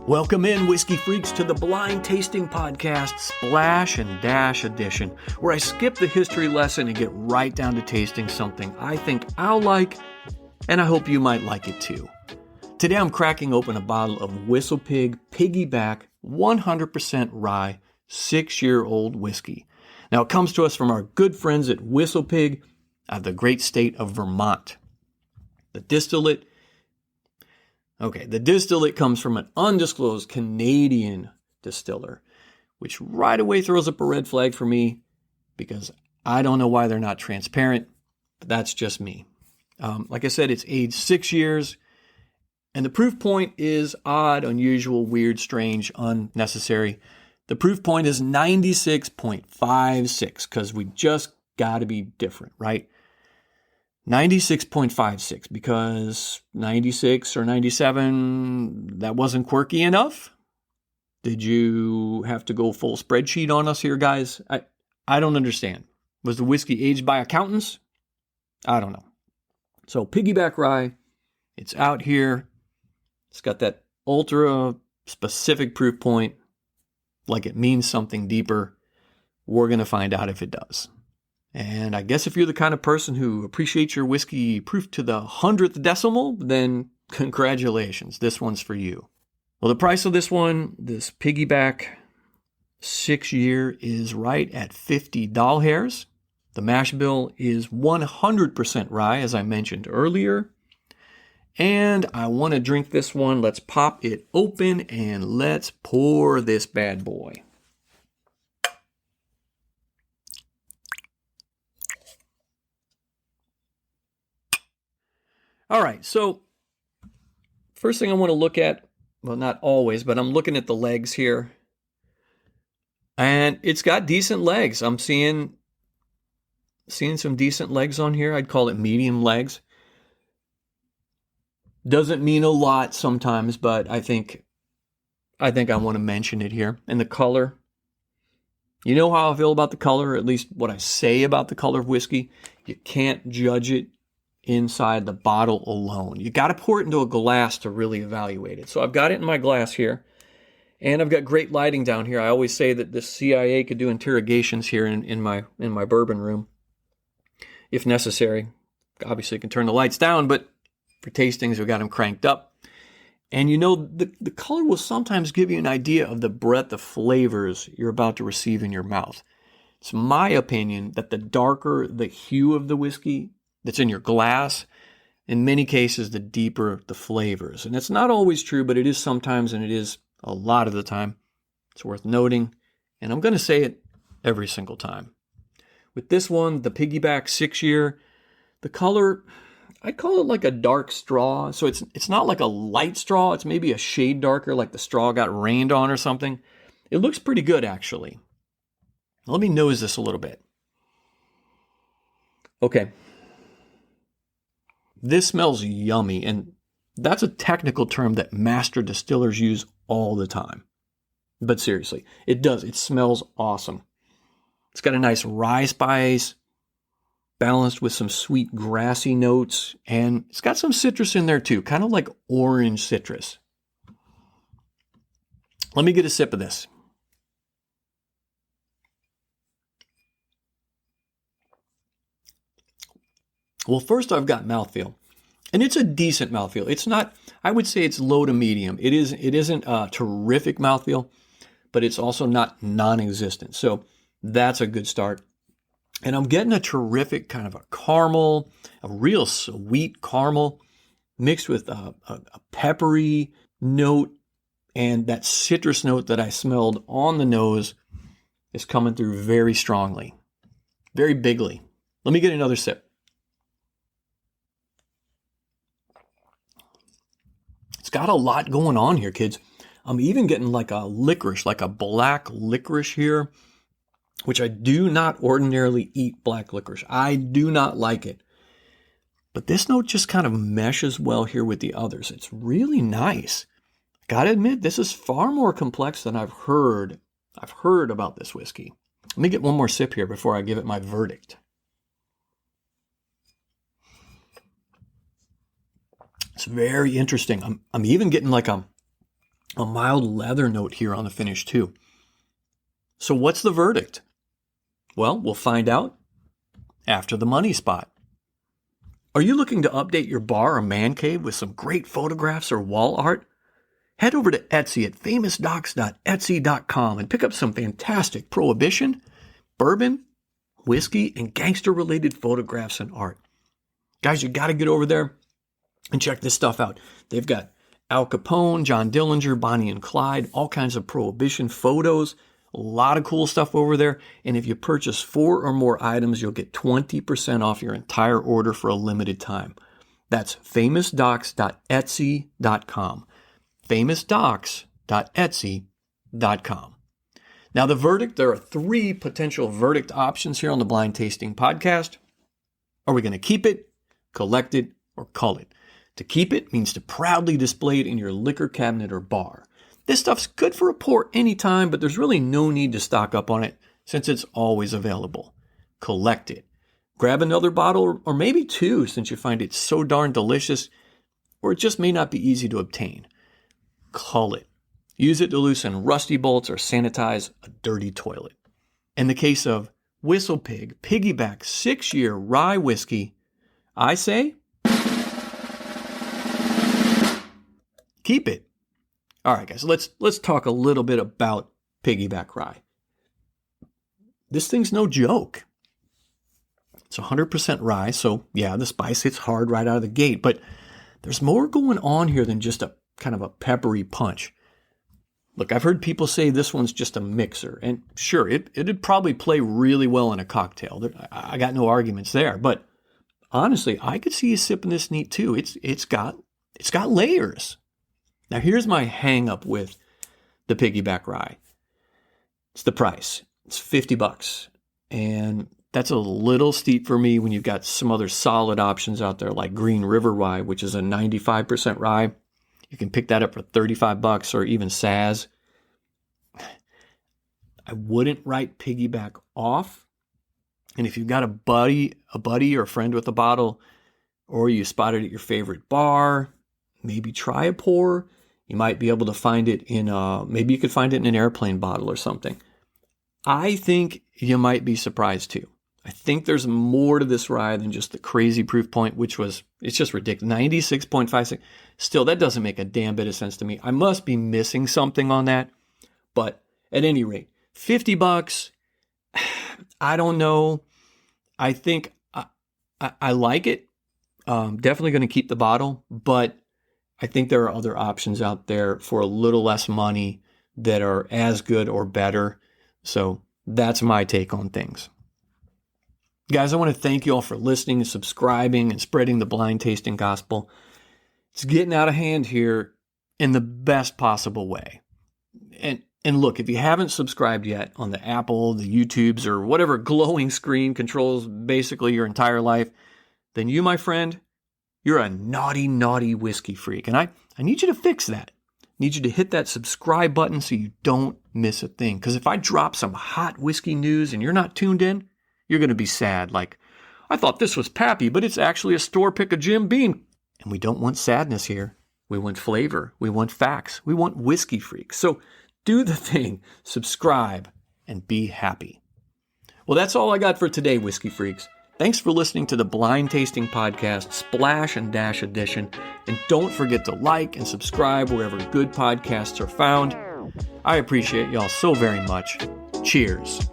Welcome in, whiskey freaks, to the Blind Tasting Podcast, Splash and Dash Edition, where I skip the history lesson and get right down to tasting something I think I'll like, and I hope you might like it too. Today I'm cracking open a bottle of WhistlePig Piggyback 100% rye 6-year-old whiskey. Now it comes to us from our good friends at WhistlePig out of the great state of Vermont. The distillate comes from an undisclosed Canadian distiller, which right away throws up a red flag for me because I don't know why they're not transparent, but that's just me. Like I said, it's aged 6 years, and the proof point is odd, unusual, weird, strange, unnecessary. The proof point is 96.56 because we just got to be different, right? 96.56 because 96 or 97, that wasn't quirky enough? Did you have to go full spreadsheet on us here, guys? I don't understand. Was the whiskey aged by accountants? I don't know. So Piggyback Rye, it's out here. It's got that ultra specific proof point, like it means something deeper. We're going to find out if it does. And I guess if you're the kind of person who appreciates your whiskey proof to the 100th decimal, then congratulations, this one's for you. Well, the price of this one, this Piggyback 6-year, is right at $50. The mash bill is 100% rye, as I mentioned earlier. And I want to drink this one. Let's pop it open and let's pour this bad boy. All right, so first thing I want to look at, well, not always, but I'm looking at the legs here. And it's got decent legs. I'm seeing some decent legs on here. I'd call it medium legs. Doesn't mean a lot sometimes, but I think I want to mention it here. And the color. You know how I feel about the color, at least what I say about the color of whiskey. You can't judge it inside the bottle alone. You got to pour it into a glass to really evaluate it. So I've got it in my glass here, and I've got great lighting down here. I always say that the CIA could do interrogations here in my bourbon room if necessary. Obviously, you can turn the lights down, but for tastings, we've got them cranked up. And you know, the color will sometimes give you an idea of the breadth of flavors you're about to receive in your mouth. It's my opinion that the darker the hue of the whiskey that's in your glass, in many cases, the deeper the flavors. And it's not always true, but it is sometimes, and it is a lot of the time. It's worth noting, and I'm going to say it every single time. With this one, the Piggyback 6-year, the color, I'd call it like a dark straw. So it's not like a light straw. It's maybe a shade darker, like the straw got rained on or something. It looks pretty good, actually. Let me nose this a little bit. Okay. This smells yummy, and that's a technical term that master distillers use all the time. But seriously, it does. It smells awesome. It's got a nice rye spice, balanced with some sweet grassy notes, and it's got some citrus in there too, kind of like orange citrus. Let me get a sip of this. Well, first I've got mouthfeel, and it's a decent mouthfeel. It's not, I would say it's low to medium. It isn't a terrific mouthfeel, but it's also not non-existent. So that's a good start. And I'm getting a terrific kind of a caramel, a real sweet caramel mixed with a peppery note, and that citrus note that I smelled on the nose is coming through very strongly, very bigly. Let me get another sip. It's got a lot going on here, kids. I'm even getting like a licorice, like a black licorice here, which I do not ordinarily eat black licorice. I do not like it. But this note just kind of meshes well here with the others. It's really nice. Gotta admit, this is far more complex than I've heard about this whiskey. Let me get one more sip here before I give it my verdict. It's very interesting. I'm even getting like a A mild leather note here on the finish too. So what's the verdict? Well, we'll find out after the money spot. Are you looking to update your bar or man cave with some great photographs or wall art? Head over to Etsy at famousdocs.etsy.com and pick up some fantastic prohibition, bourbon, whiskey, and gangster-related photographs and art. Guys, you got to get over there and check this stuff out. They've got Al Capone, John Dillinger, Bonnie and Clyde, all kinds of prohibition photos, a lot of cool stuff over there. And if you purchase 4 or more items, you'll get 20% off your entire order for a limited time. That's famousdocs.etsy.com. famousdocs.etsy.com. Now, the verdict, there are 3 potential verdict options here on the Blind Tasting Podcast. Are we going to keep it, collect it, or cull it? To keep it means to proudly display it in your liquor cabinet or bar. This stuff's good for a pour anytime, but there's really no need to stock up on it since it's always available. Collect it. Grab another bottle or maybe 2 since you find it so darn delicious, or it just may not be easy to obtain. Cull it. Use it to loosen rusty bolts or sanitize a dirty toilet. In the case of WhistlePig Piggyback 6-year rye whiskey, I say keep it. All right, guys, let's talk a little bit about Piggyback rye. This thing's no joke. It's 100% rye, so yeah, the spice hits hard right out of the gate, but there's more going on here than just a kind of a peppery punch. Look, I've heard people say this one's just a mixer, and sure, it'd probably play really well in a cocktail. I got no arguments there, but honestly, I could see you sipping this neat too. It's got layers. Now, here's my hang up with the Piggyback rye. It's the price. It's $50, and that's a little steep for me when you've got some other solid options out there like Green River Rye, which is a 95% rye. You can pick that up for $35 or even Saz. I wouldn't write Piggyback off. And if you've got a buddy or a friend with a bottle, or you spot it at your favorite bar, maybe try a pour. You might be able to find it maybe you could find it in an airplane bottle or something. I think you might be surprised too. I think there's more to this rye than just the crazy proof point, it's just ridiculous. 96.56. Still, that doesn't make a damn bit of sense to me. I must be missing something on that. But at any rate, $50, I don't know. I think I like it. Definitely going to keep the bottle, but I think there are other options out there for a little less money that are as good or better. So that's my take on things. Guys, I want to thank you all for listening and subscribing and spreading the blind tasting gospel. It's getting out of hand here in the best possible way. And look, if you haven't subscribed yet on the Apple, the YouTubes, or whatever glowing screen controls basically your entire life, then you, my friend, you're a naughty, naughty whiskey freak. And I need you to fix that. I need you to hit that subscribe button so you don't miss a thing. Because if I drop some hot whiskey news and you're not tuned in, you're going to be sad. Like, I thought this was Pappy, but it's actually a store pick of Jim Beam. And we don't want sadness here. We want flavor. We want facts. We want whiskey freaks. So do the thing. Subscribe and be happy. Well, that's all I got for today, whiskey freaks. Thanks for listening to the Blind Tasting Podcast Splash and Dash Edition. And don't forget to like and subscribe wherever good podcasts are found. I appreciate y'all so very much. Cheers.